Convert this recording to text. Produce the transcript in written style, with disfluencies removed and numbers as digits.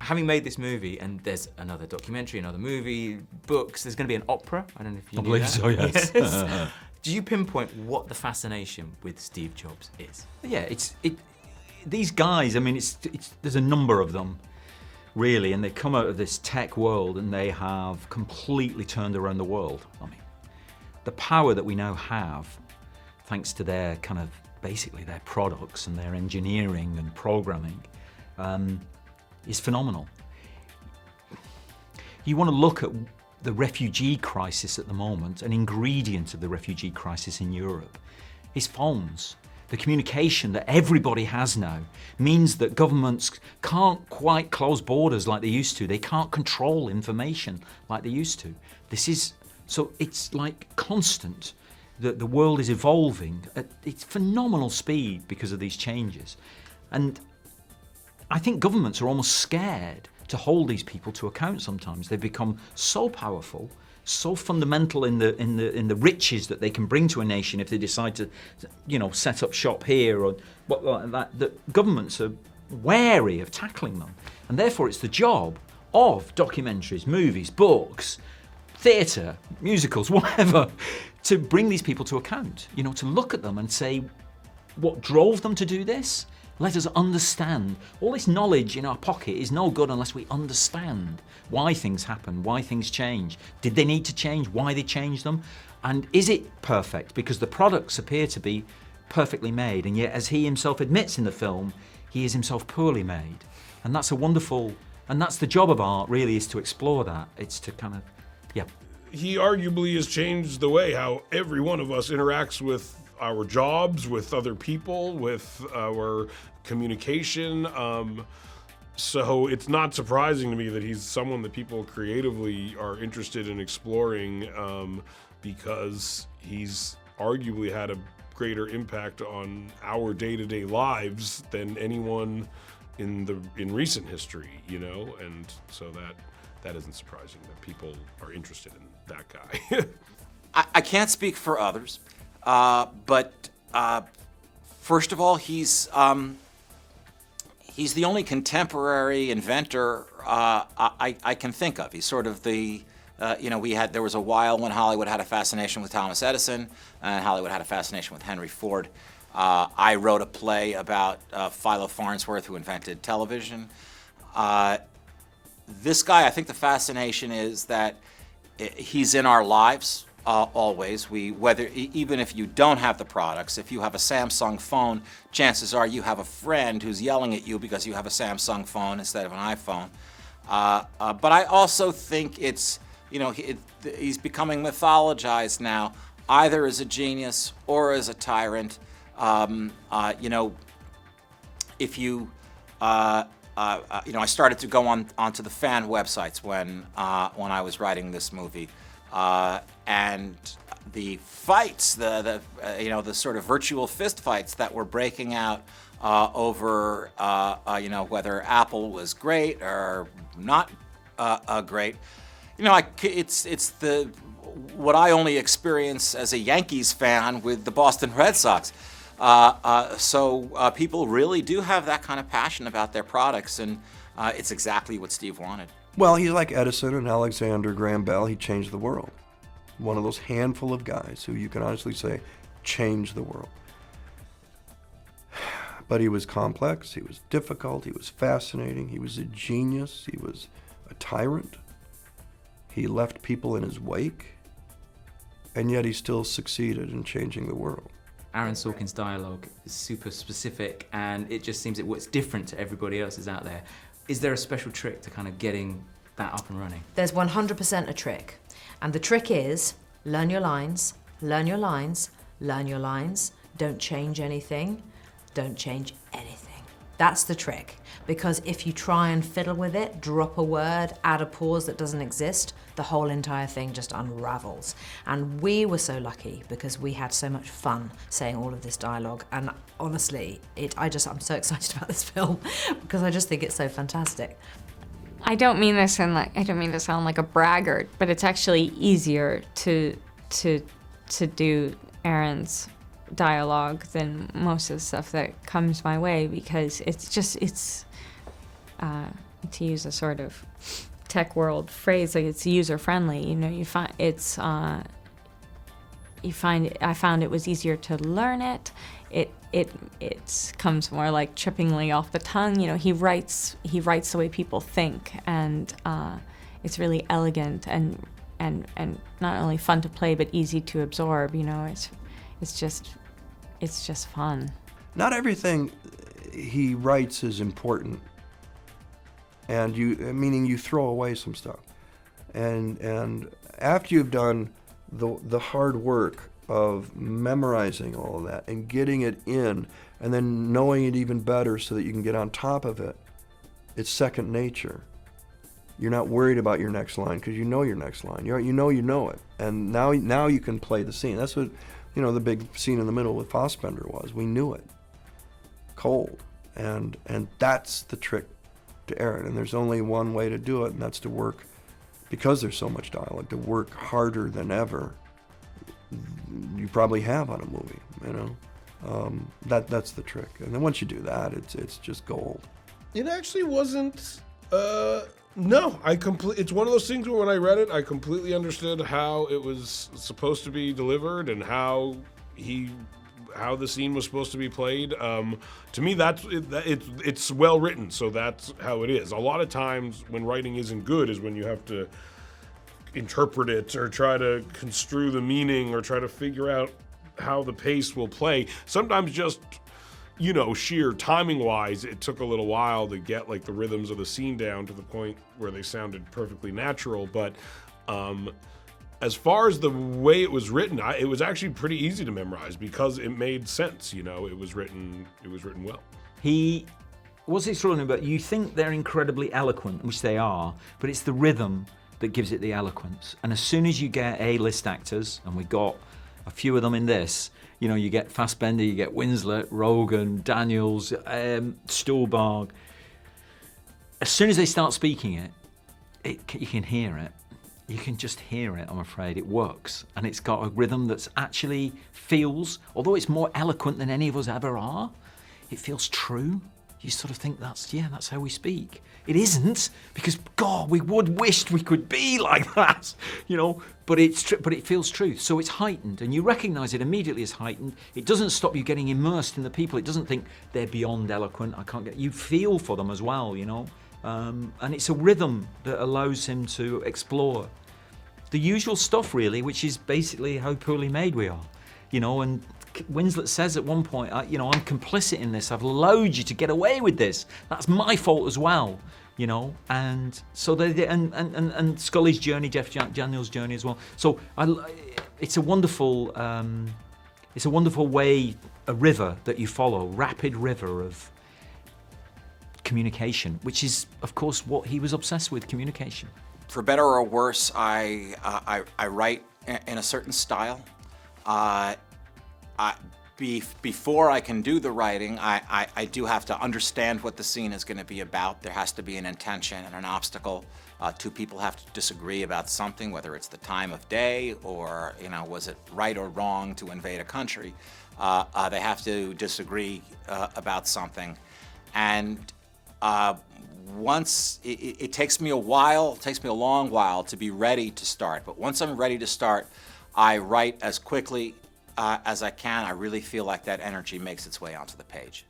Having made this movie, and there's another documentary, another movie, books, there's going to be an opera. I don't know if you knew that. I believe so, yes. Do you pinpoint what the fascination with Steve Jobs is? Yeah, these guys, I mean, there's a number of them, really, and they come out of this tech world and they have completely turned around the world. I mean, the power that we now have, thanks to their kind of, basically their products and their engineering and programming, is phenomenal. You want to look at the refugee crisis at the moment. An ingredient of the refugee crisis in Europe is phones. The communication that everybody has now means that governments can't quite close borders like they used to. They can't control information like they used to. So it's like constant. The world is evolving at its phenomenal speed because of these changes. And I think governments are almost scared to hold these people to account sometimes. They've become so powerful, so fundamental in the riches that they can bring to a nation if they decide to, set up shop here or what like that governments are wary of tackling them. And therefore it's the job of documentaries, movies, books, theatre, musicals, whatever, to bring these people to account, to look at them and say, what drove them to do this? Let us understand. All this knowledge in our pocket is no good unless we understand why things happen, why things change. Did they need to change? Why they changed them? And is it perfect? Because the products appear to be perfectly made, and yet, as he himself admits in the film, he is himself poorly made. And that's and that's the job of art, really, is to explore that. It's to kind of, yeah. He arguably has changed the way how every one of us interacts with our jobs, with other people, with our communication. So it's not surprising to me that he's someone that people creatively are interested in exploring, because he's arguably had a greater impact on our day-to-day lives than anyone in recent history, and so that isn't surprising that people are interested in that guy. I can't speak for others, but first of all, he's the only contemporary inventor I can think of. He's sort of the, there was a while when Hollywood had a fascination with Thomas Edison, and Hollywood had a fascination with Henry Ford. I wrote a play about Philo Farnsworth, who invented television. This guy, I think the fascination is that he's in our lives always. Even if you don't have the products, if you have a Samsung phone, chances are you have a friend who's yelling at you because you have a Samsung phone instead of an iPhone. But I also think it's, he's becoming mythologized now, either as a genius or as a tyrant. If you, I started to go onto the fan websites when I was writing this movie, and the fights, the sort of virtual fist fights that were breaking out over, whether Apple was great or not great. It's what I only experience as a Yankees fan with the Boston Red Sox. So people really do have that kind of passion about their products, and it's exactly what Steve wanted. Well, he's like Edison and Alexander Graham Bell. He changed the world. One of those handful of guys who you can honestly say changed the world. But he was complex, he was difficult, he was fascinating, he was a genius, he was a tyrant. He left people in his wake, and yet he still succeeded in changing the world. Aaron Sorkin's dialogue is super specific, and it just seems it's different to everybody else's out there. Is there a special trick to kind of getting that up and running? There's 100% a trick. And the trick is, learn your lines, learn your lines, learn your lines, don't change anything, don't change anything. That's the trick. Because if you try and fiddle with it, drop a word, add a pause that doesn't exist, the whole entire thing just unravels. And we were so lucky because we had so much fun saying all of this dialogue. And honestly, I'm so excited about this film because I just think it's so fantastic. I don't mean to sound like a braggart, but it's actually easier to do Aaron's dialogue than most of the stuff that comes my way, because it's to use a sort of tech world phrase, like it's user friendly. You know, you find it's I found it was easier to learn it. It comes more like trippingly off the tongue. You know, he writes the way people think, and it's really elegant and not only fun to play but easy to absorb. You know, it's just fun. Not everything he writes is important, and meaning you throw away some stuff, and after you've done the hard work of memorizing all of that and getting it in, and then knowing it even better so that you can get on top of it, it's second nature. You're not worried about your next line because you know your next line. You know it, and now you can play the scene. That's what, you know, the big scene in the middle with Fassbender was. We knew it, cold, and that's the trick to Aaron. And there's only one way to do it, and that's to work, because there's so much dialogue, to work harder than ever you probably have on a movie. You know, that's the trick. And then once you do that, it's just gold. It actually wasn't. No, it's one of those things where when I read it, I completely understood how it was supposed to be delivered and how the scene was supposed to be played. To me, it's well written, so that's how it is. A lot of times when writing isn't good is when you have to interpret it or try to construe the meaning or try to figure out how the pace will play. Sometimes just, you know, sheer timing wise, it took a little while to get like the rhythms of the scene down to the point where they sounded perfectly natural. But as far as the way it was written, it was actually pretty easy to memorize because it made sense. You know, it was written well. What's extraordinary about, you think they're incredibly eloquent, which they are, but it's the rhythm that gives it the eloquence. And as soon as you get A-list actors, and we got a few of them in this, you know, you get Fassbender, you get Winslet, Rogen, Daniels, Stuhlbarg. As soon as they start speaking you can hear it. You can just hear it, I'm afraid. It works. And it's got a rhythm that's actually feels, although it's more eloquent than any of us ever are, it feels true. You sort of think that's how we speak. It isn't, because God, we would wished we could be like that, you know. But it feels true, so it's heightened, and you recognise it immediately as heightened. It doesn't stop you getting immersed in the people. It doesn't think they're beyond eloquent. You feel for them as well, you know. And it's a rhythm that allows him to explore the usual stuff, really, which is basically how poorly made we are, you know. And Winslet says at one point, I'm complicit in this. I've allowed you to get away with this. That's my fault as well, you know. And so and Scully's journey, Jeff Daniels' journey as well. So it's a wonderful way, a river that you follow, rapid river of communication, which is, of course, what he was obsessed with, communication. For better or worse, I write in a certain style. Before I can do the writing, I do have to understand what the scene is going to be about. There has to be an intention and an obstacle. Two people have to disagree about something, whether it's the time of day or, you know, was it right or wrong to invade a country. They have to disagree about something. And once, it takes me a long while to be ready to start. But once I'm ready to start, I write as quickly as I can. I really feel like that energy makes its way onto the page.